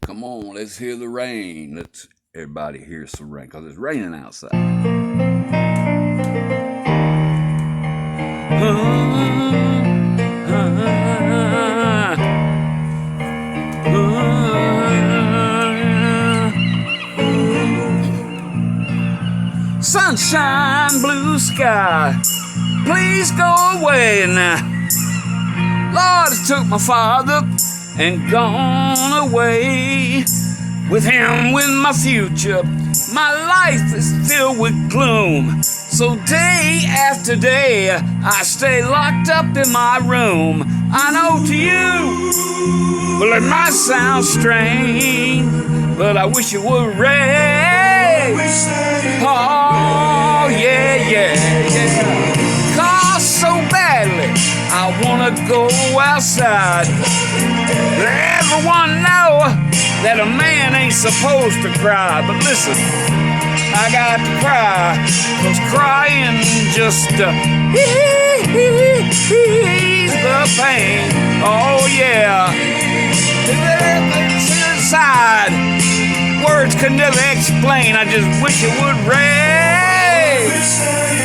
Come on, let's hear the rain. Let's everybody hear some rain because it's raining outside. Sunshine, blue sky, please go away now. Lord has took my father and gone away. With him, with my future, my life is filled with gloom. So day after day, I stay locked up in my room. I know to you, well, it might sound strange, but I wish it would rain. Oh, yeah. Cause so badly, I wanna go outside. But everyone know that a man ain't supposed to cry. But listen, I got to cry, cause crying just ease the pain. Oh yeah. It's inside. Words could never explain. I just wish it would rain.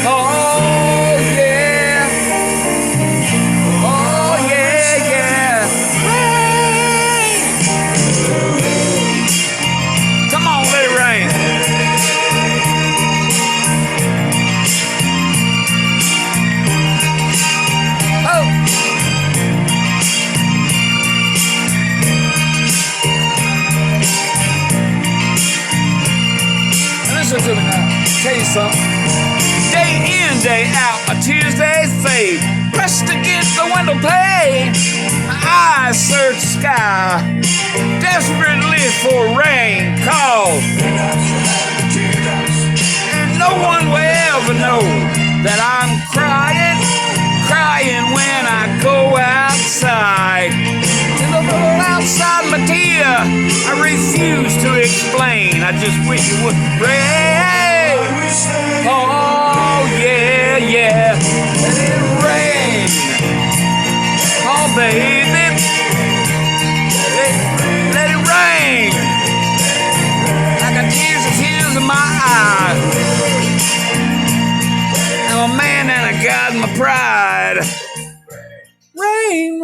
Oh yeah. Oh yeah. Rain. Come on, let it rain. Oh. Listen to me now. Tell you something. Day in, day out, my tears they fade. Pressed against the window pane, my eyes search the sky, desperately for rain. Cause and no one will ever know that I'm crying when I go outside. Till the world outside my tear, I refuse to explain. I just wish it would rain. Oh yeah. Let it rain. Oh baby, let it rain. I got tears in my eyes. I'm a man and I got my pride. Rain.